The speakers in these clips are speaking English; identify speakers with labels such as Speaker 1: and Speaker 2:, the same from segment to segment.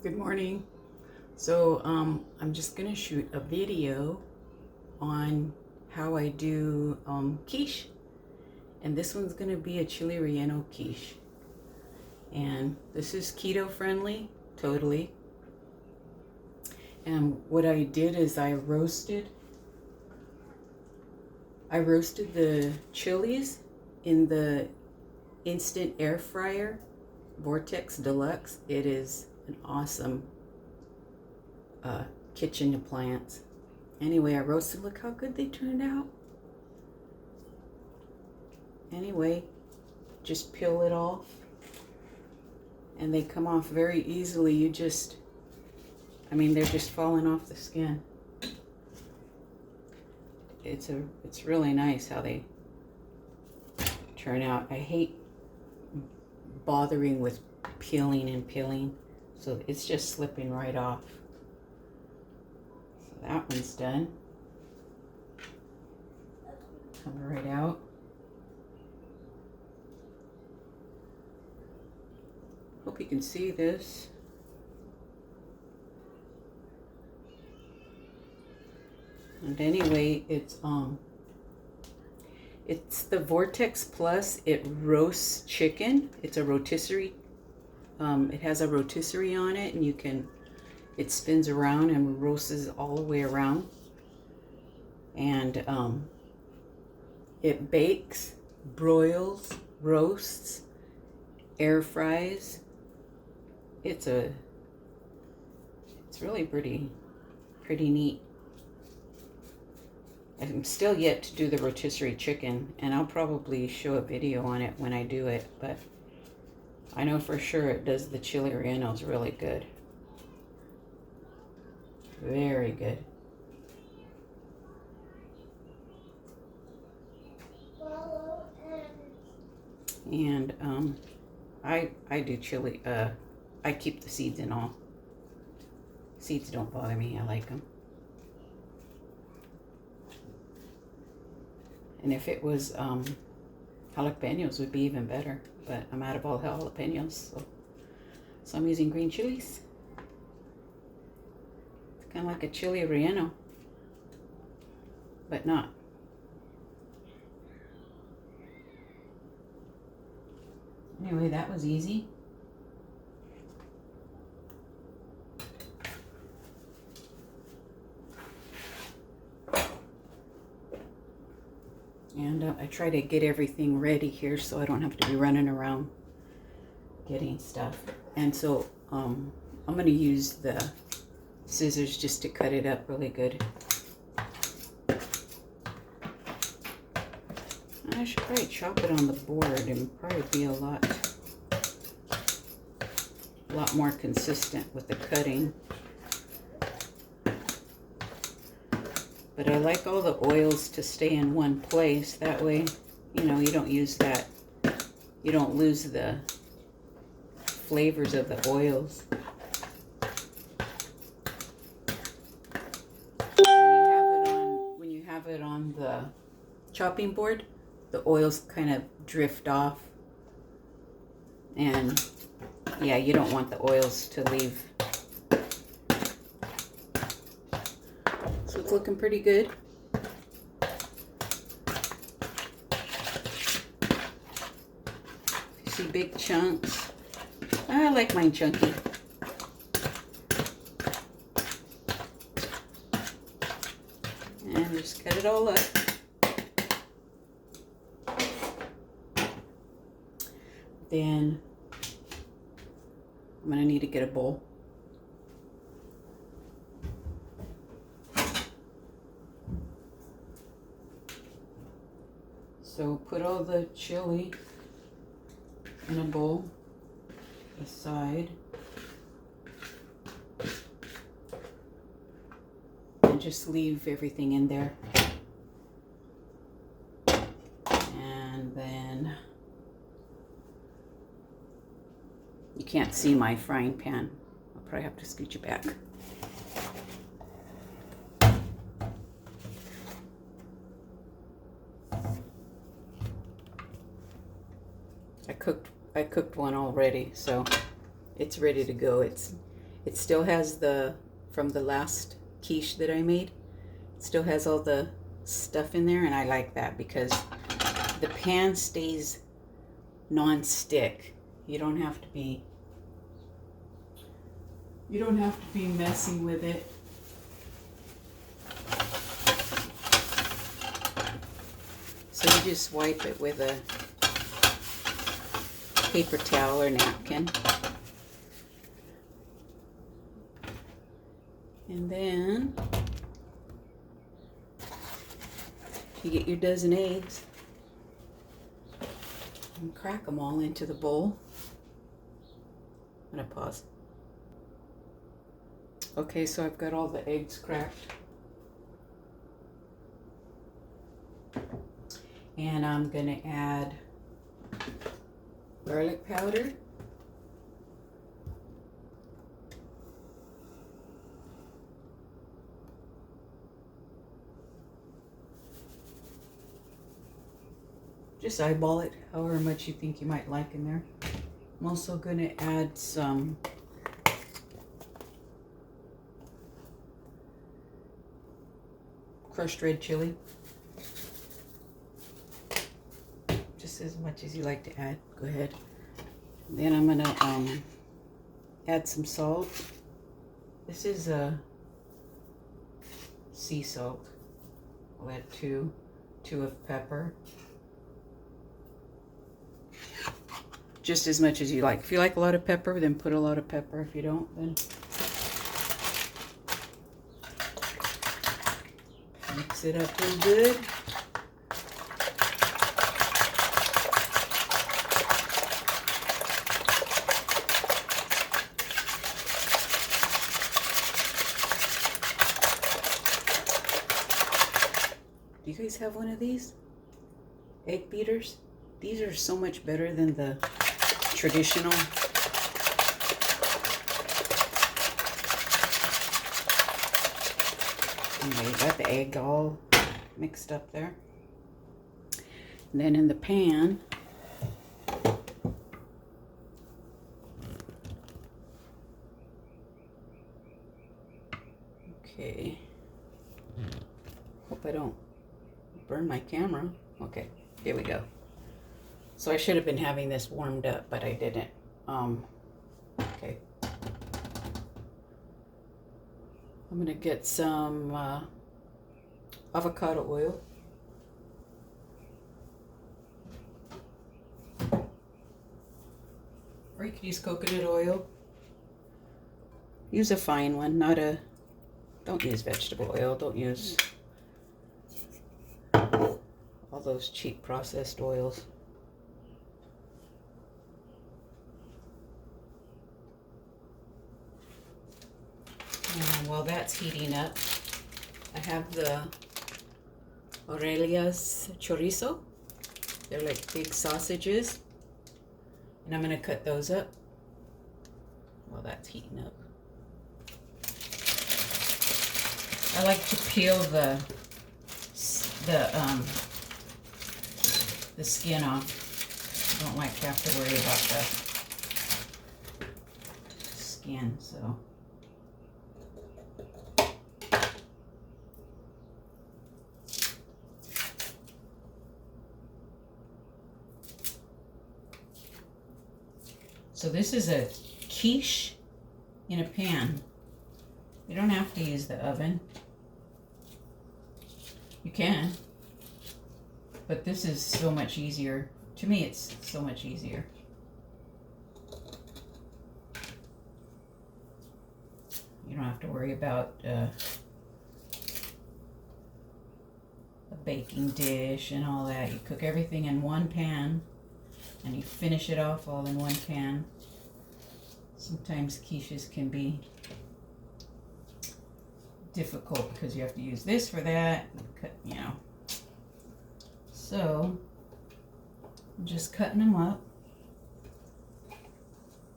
Speaker 1: Good morning. So I'm just gonna shoot a video on how I do quiche, and this one's gonna be a chili relleno quiche, and this is keto friendly, totally. And what I did is I roasted the chilies in the instant air fryer Vortex Deluxe. It is an awesome kitchen appliance. Anyway, I roasted. Look how good they turned out. Anyway, just peel it off, and they come off very easily. They're just falling off the skin. It's really nice how they turn out. I hate bothering with peeling, so it's just slipping right off. So that one's done. Come right out. Hope you can see this. And anyway, it's the Vortex Plus. It roasts chicken. It's a rotisserie. It has a rotisserie on it, and it spins around and roasts all the way around. And it bakes, broils, roasts, air fries. It's really pretty neat. I'm still yet to do the rotisserie chicken, and I'll probably show a video on it when I do it, but I know for sure it does the chili rellenos really good. Very good. And I do chili, I keep the seeds and all. Seeds don't bother me, I like them. And if it was jalapenos would be even better, but I'm out of all jalapenos, so I'm using green chilies. It's kind of like a chili relleno, but not. Anyway, that was easy. And I try to get everything ready here so I don't have to be running around getting stuff. And so I'm going to use the scissors just to cut it up really good. I should probably chop it on the board and probably be a lot more consistent with the cutting. But I like all the oils to stay in one place. That way, you don't use that. You don't lose the flavors of the oils. When you have it on the chopping board, the oils kind of drift off. And yeah, you don't want the oils to leave. So it's looking pretty good. You see big chunks. I like mine chunky. And just cut it all up. Then I'm gonna need to get a bowl. So put all the chili in a bowl aside, and just leave everything in there. And then you can't see my frying pan. I'll probably have to scoot you back. I cooked one already, so it's ready to go. It still has from the last quiche that I made, it still has all the stuff in there, and I like that because the pan stays non-stick. You don't have to be messing with it. So you just wipe it with a paper towel or napkin. And then you get your dozen eggs and crack them all into the bowl. I'm gonna pause. Okay, so I've got all the eggs cracked. And I'm gonna add garlic powder. Just eyeball it, however much you think you might like in there. I'm also gonna add some crushed red chili. Just as much as you like to add, go ahead. And then I'm gonna add some salt. This is a sea salt. I'll add two of pepper. Just as much as you like. If you like a lot of pepper, then put a lot of pepper. If you don't, then mix it up real good. Do you guys have one of these egg beaters? These are so much better than the traditional. Anyway, you got the egg all mixed up there. And then in the pan, okay, hope I don't burn my camera. Okay, here we go. So I should have been having this warmed up, but I didn't. Okay. I'm gonna get some avocado oil. Or you could use coconut oil. Use a fine one, don't use vegetable oil. Don't use all those cheap processed oils. And while that's heating up, I have the Aurelia's Chorizo. They're like big sausages. And I'm going to cut those up while that's heating up. I like to peel the skin off. I don't like to have to worry about the skin, so. So this is a quiche in a pan. You don't have to use the oven. You can, but this is so much easier. To me, it's so much easier. You don't have to worry about a baking dish and all that. You cook everything in one pan. And you finish it off all in one pan. Sometimes quiches can be difficult because you have to use this for that, you know. So, I'm just cutting them up.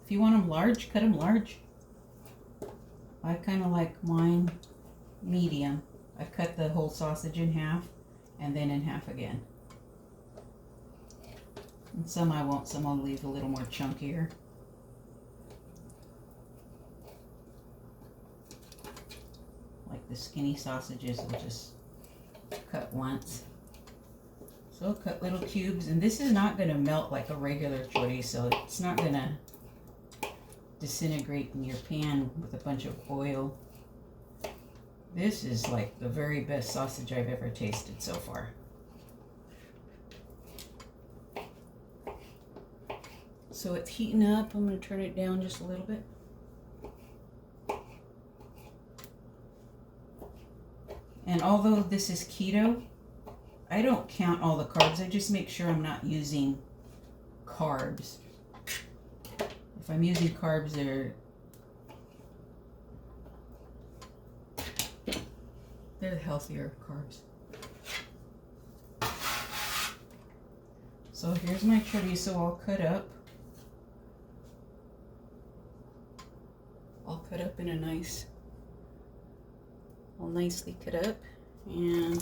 Speaker 1: If you want them large, cut them large. I kind of like mine medium. I cut the whole sausage in half and then in half again. And some I won't, some I'll leave a little more chunkier. the skinny sausages, we'll just cut once. So cut little cubes, and this is not going to melt like a regular chorizo. It's not going to disintegrate in your pan with a bunch of oil. This is like the very best sausage I've ever tasted so far. So it's heating up. I'm going to turn it down just a little bit. And although this is keto, I don't count all the carbs. I just make sure I'm not using carbs. If I'm using carbs, they're the healthier carbs. So here's my chorizo all cut up. All cut up in a nice, all nicely cut up. And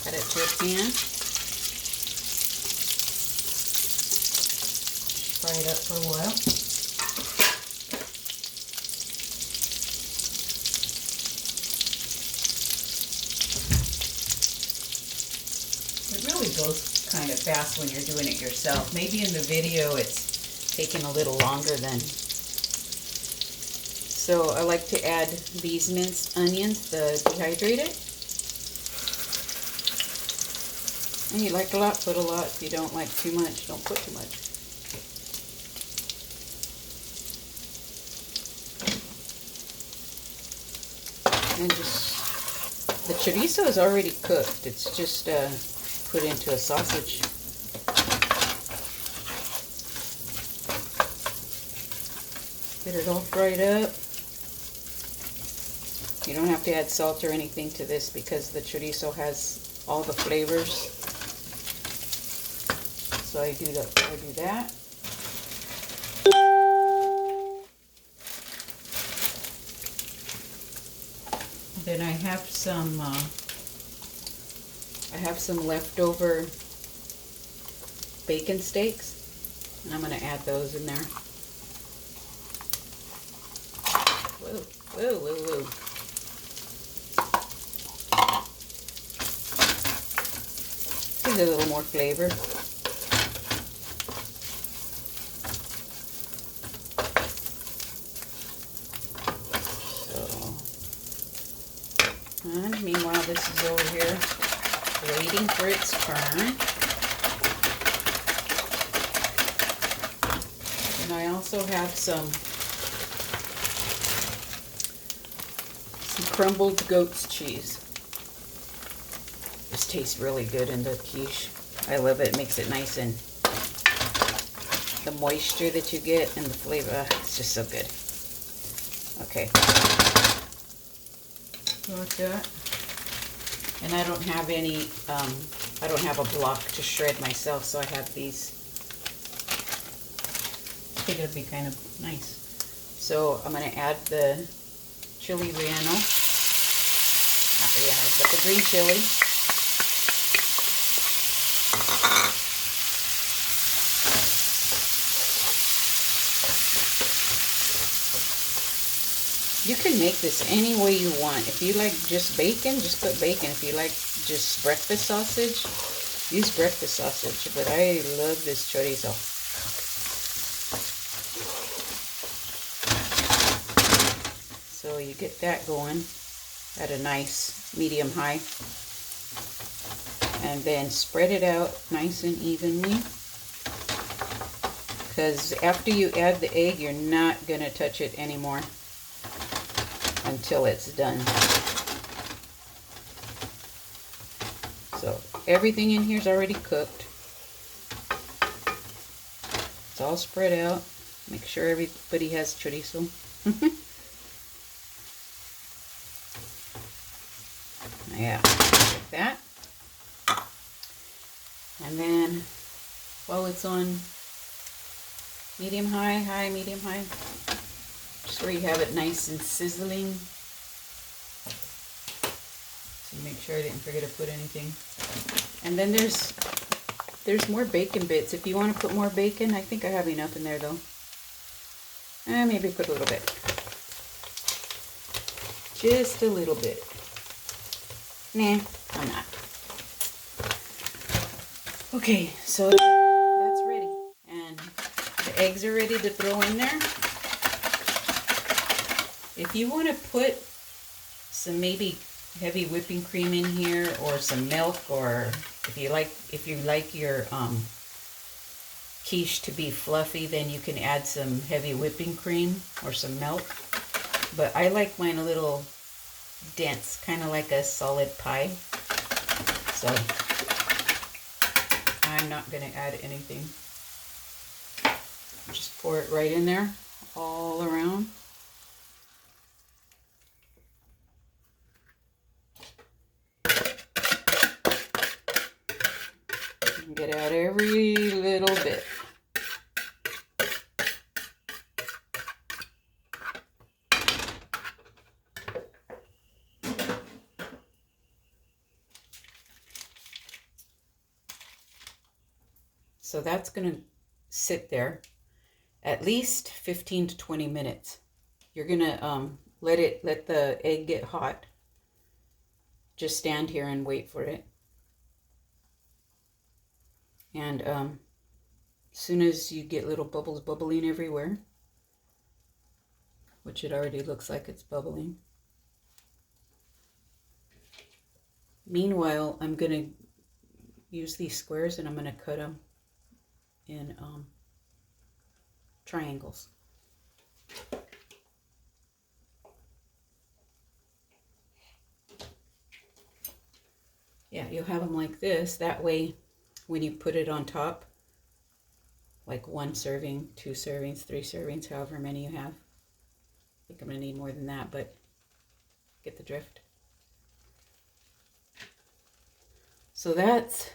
Speaker 1: add it to a pan. Fry it up for a while. It really goes kind of fast when you're doing it yourself. Maybe in the video it's taking a little longer than. So I like to add these minced onions, the dehydrated. And you like a lot, put a lot. If you don't like too much, don't put too much. And just, the chorizo is already cooked. It's just put into a sausage. Get it all fried up. You don't have to add salt or anything to this because the chorizo has all the flavors. So I do that. Then I have some leftover bacon steaks, and I'm going to add those in there. Whoa, whoa, whoa, whoa. Gives it a little more flavor. And meanwhile, this is over here waiting for its turn. And I also have some crumbled goat's cheese. This tastes really good in the quiche. I love it. It makes it nice, and the moisture that you get and the flavor, it's just so good. Okay. Like that. And I don't have any, I don't have a block to shred myself, so I have these. I think it'll be kind of nice. So I'm going to add the chili relleno. Not relleno, but the green chili. You can make this any way you want. If you like just bacon, just put bacon. If you like just breakfast sausage, use breakfast sausage. But I love this chorizo. So you get that going at a nice medium high. And then spread it out nice and evenly. Because after you add the egg, you're not going to touch it anymore until it's done. So everything in here is already cooked. It's all spread out. Make sure everybody has chorizo. Yeah, like that. And then while it's on medium high, medium high, just where you have it nice and sizzling. So make sure I didn't forget to put anything. And then there's more bacon bits. If you want to put more bacon, I think I have enough in there though. Maybe put a little bit. Just a little bit. Nah, I'm not. Okay, so that's ready. And the eggs are ready to throw in there. If you want to put some maybe heavy whipping cream in here or some milk, or if you like your quiche to be fluffy, then you can add some heavy whipping cream or some milk. But I like mine a little dense, kind of like a solid pie. So I'm not going to add anything. Just pour it right in there, all around. And get out every little bit. So that's going to sit there at least 15 to 20 minutes. You're going to let the egg get hot. Just stand here and wait for it. And as soon as you get little bubbles bubbling everywhere, which it already looks like it's bubbling. Meanwhile, I'm going to use these squares and I'm going to cut them in triangles. Yeah, you'll have them like this. That way, when you put it on top, like 1 serving, 2 servings, 3 servings, however many you have. I think I'm going to need more than that, but get the drift. So that's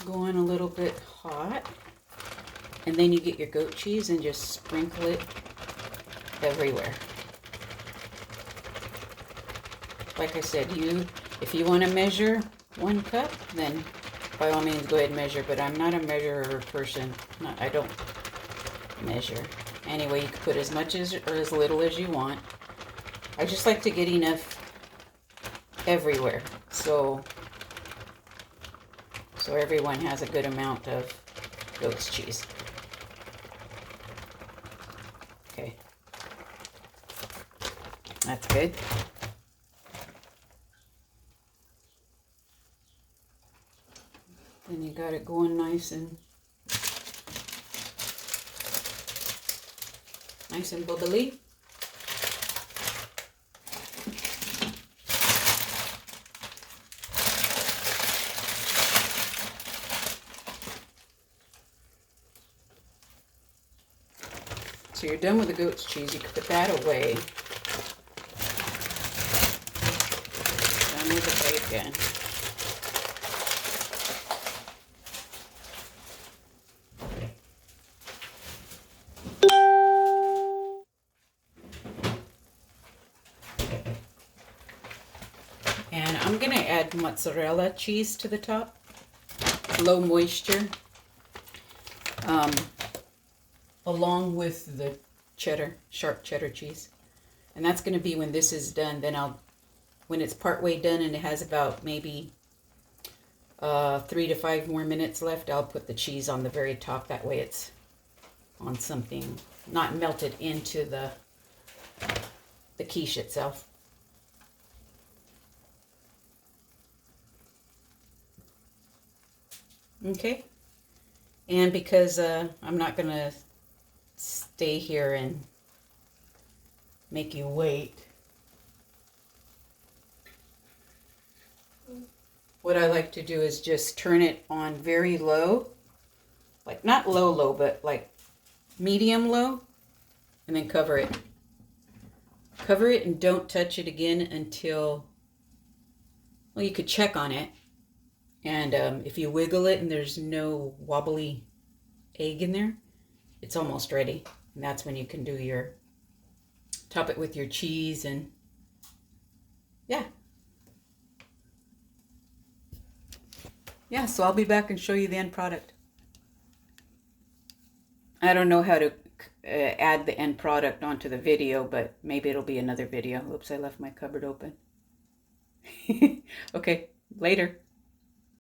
Speaker 1: going a little bit hot. And then you get your goat cheese and just sprinkle it everywhere. Like I said, if you want to measure 1 cup, then by all means go ahead and measure, but I'm not a measurer person. I don't measure. Anyway, you can put as much as or as little as you want. I just like to get enough everywhere, so everyone has a good amount of goat's cheese. Okay, that's good. Then you got it going nice and bubbly. So you're done with the goat's cheese. You can put that away. Done with the bacon. And I'm going to add mozzarella cheese to the top. Low moisture. Along with the sharp cheddar cheese. And that's going to be when this is done. Then when it's partway done and it has about maybe 3 to 5 more minutes left, I'll put the cheese on the very top. That way it's on something, not melted into the quiche itself. Okay. And because I'm not going to stay here and make you wait, what I like to do is just turn it on very low, like not low, but like medium low, and then cover it. Cover it and don't touch it again until, well, you could check on it. And if you wiggle it and there's no wobbly egg in there, it's almost ready. And that's when you can do top it with your cheese and yeah. Yeah, so I'll be back and show you the end product. I don't know how to add the end product onto the video, but maybe it'll be another video. Oops, I left my cupboard open. Okay, later.